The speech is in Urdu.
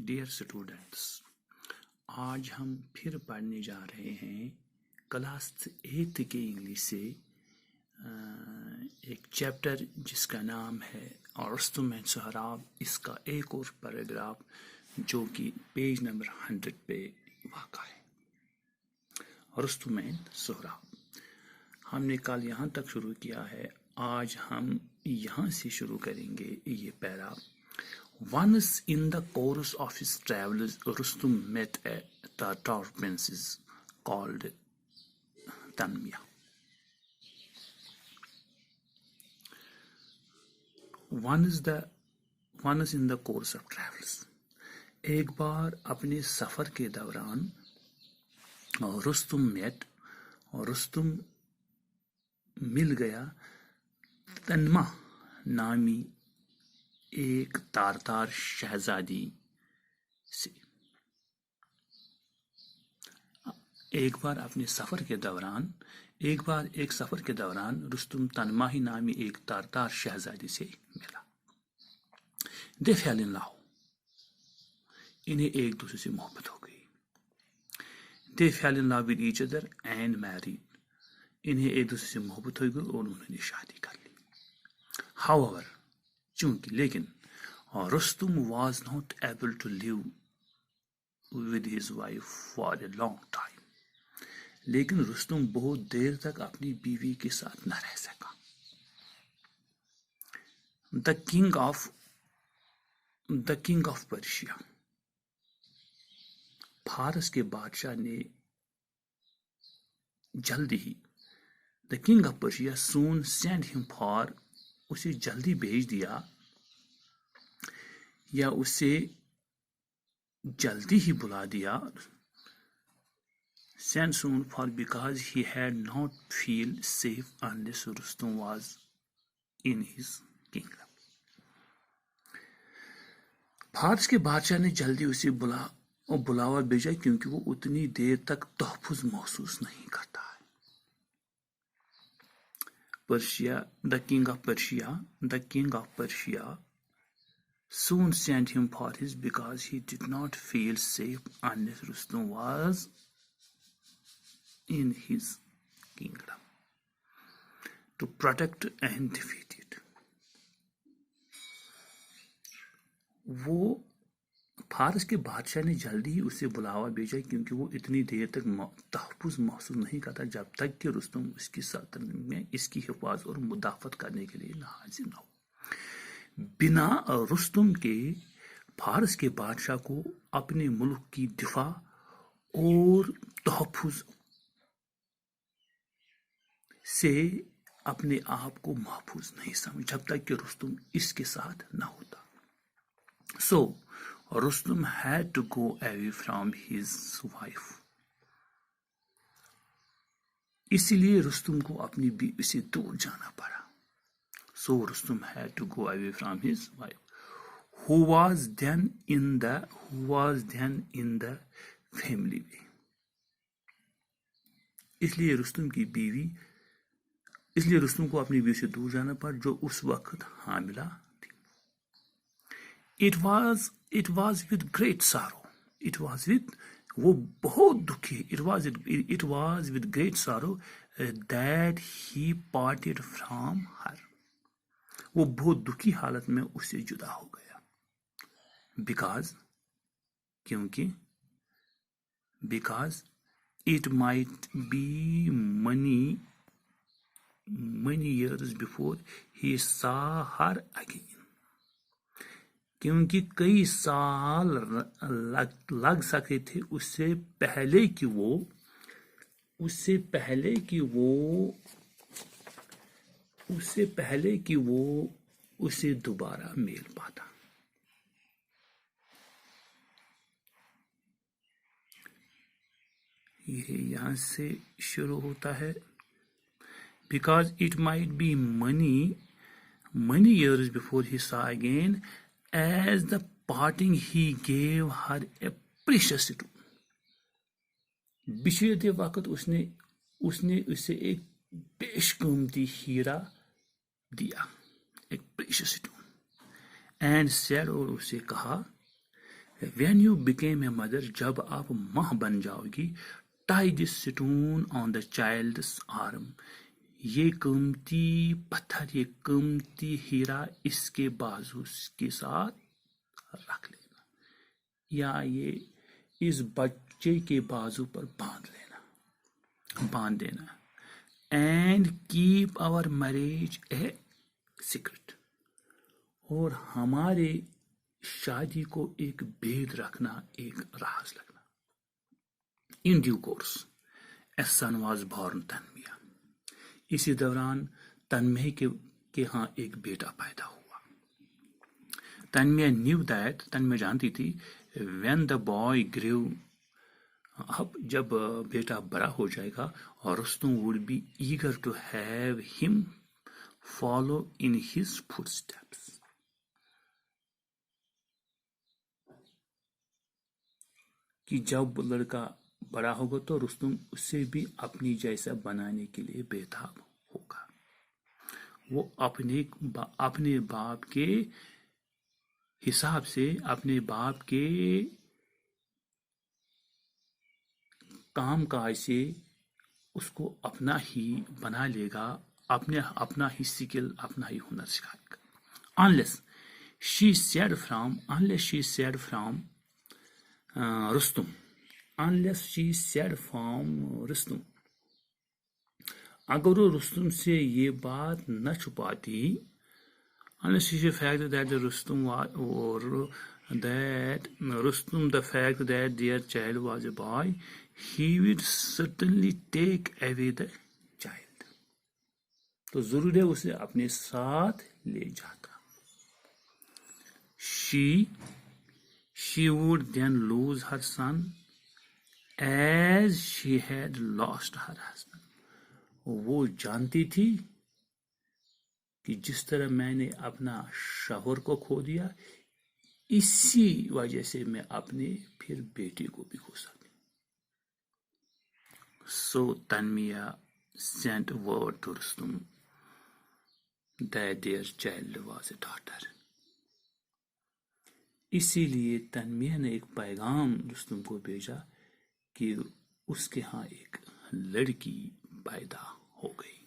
ڈیئر اسٹوڈنٹس، آج ہم پھر پڑھنے جا رہے ہیں کلاس 8 کے انگلش سے ایک چیپٹر جس کا نام ہے رستم اینڈ سہراب. اس کا ایک اور پیراگراف جو کہ پیج نمبر 100 پہ واقع ہے. رستم اینڈ سہراب. ہم نے کل یہاں تک شروع کیا ہے، آج ہم یہاں سے شروع کریں گے یہ پیرا. Once in the course of his travels, Rustum met a Tatar princess called Tanmaya. Once in the course of travels. ایک بار اپنے سفر کے دوران رستم مل گیا تنما نامی ایک تارتار شہزادی سے. ایک سفر کے دوران رستم تنماہی نامی ایک تارتار شہزادی سے ملا. They fell in love. انہیں ایک دوسرے سے محبت ہو گئی. They fell in love with each other and married. انہیں ایک دوسرے سے محبت ہو گئی اور انہوں نے شادی کر لی. However, لیکن Rustam was not able to live with his wife for a long time. لیکن رستم بہت دیر تک اپنی بیوی کے ساتھ نہ رہ سکا. The king of Persia. فارس کے بادشاہ نے جلدی ہی The king of Persia soon sent him for. اسے جلدی بھیج دیا یا اسے جلدی ہی بلا دیا. Sent soon for because he had not feel safe unless Rustum was in his kingdom. فارس کے بادشاہ نے جلدی اسے بلاوا بھیجا کیونکہ وہ اتنی دیر تک تحفظ محسوس نہیں کرتا ہے. The king of Persia soon sent him for his because he did not feel safe unless Rustum was in his kingdom to protect and defeat it. وہ فارس کے بادشاہ نے جلدی ہی اسے بلاوا بھیجا کیونکہ وہ اتنی دیر تک تحفظ محسوس نہیں کرتا جب تک کہ رستم اس کی سلطنت میں اس کی حفاظت اور مدافعت کرنے کے لیے حاضر نہ ہو. بنا رستم کے فارس کے بادشاہ کو اپنے ملک کی دفاع اور تحفظ سے اپنے آپ کو محفوظ نہیں سمجھ جب تک کہ رستم اس کے ساتھ نہ ہوتا. So Rustum had to go away from his wife. اسی لیے رستم کو اپنی بیوی سے دور جانا پڑا. So Rustum had to go away from his wife, who was then in the family way. اس لیے رستم کو اپنی بیوی سے دور جانا پڑا جو اس وقت حاملہ تھی. It was with great sorrow. وہ بہت دکھی. It was with great sorrow that he parted from her. وہ بہت دکھی حالت میں اس سے جدا ہو گیا. Because it might be many years before he saw her again. کیونکہ کئی سال لگ سکتے تھے اس سے پہلے کہ وہ اسے دوبارہ مل پاتا. یہ یہاں سے شروع ہوتا ہے. Because it might be many years before he saw again. As the parting he gave her a precious stone. بچھڑتے وقت اس نے اسے ایک بیش قیمتی ہیرا دیا, ایک precious stone. And said, اور اسے کہا, when you became a mother, جب آپ ماں بن جاؤ گی, tie this stone on the child's arm, یہ قیمتی پتھر, یہ قیمتی ہیرا اس کے بازو کے ساتھ رکھ لینا, یا یہ اس بچے کے بازو پر باندھ دینا. And keep our marriage a secret, اور ہمارے شادی کو ایک بید رکھنا, ایک راز رکھنا. In due course a son was born تنمیہ, اسی دوران تنمہ کے ہاں ایک بیٹا پیدا ہوا. تنمیہ نیو دیٹ, تنمیہ جانتی تھی, when the boy grew up, جب بیٹا بڑا ہو جائے گا, اور Rustam would be eager to have him follow in his footsteps. کہ جب لڑکا بڑا ہوگا تو رستم اسے بھی اپنی جیسا بنانے کے لیے بےتاب ہوگا. وہ اپنے باپ کے حساب سے, اپنے باپ کے کام کاج سے اس کو اپنا ہی بنا لے گا, اپنا ہی سکل, اپنا ہی ہنر سکھائے گا. unless she said from Rustum, unless she said from Rustum, اگر وہ رستم سے یہ بات نہ چھپاتی, unless she fact that the fact that their child was a boy, he would certainly take away the child, تو ضرور ہے اسے اپنے ساتھ لے جاتا. She would then lose her son as she had lost her husband. وہ جانتی تھی کہ جس طرح میں نے اپنا شوہر کو کھو دیا, اسی وجہ سے میں اپنے پھر بیٹے کو بھی کھو سکتی. So Tanmaya sent word to Rustum that their child was a daughter. اسی لیے تنمیہ نے ایک پیغام رستم کو بھیجا کہ اس کے ہاں ایک لڑکی پیدا ہو گئی.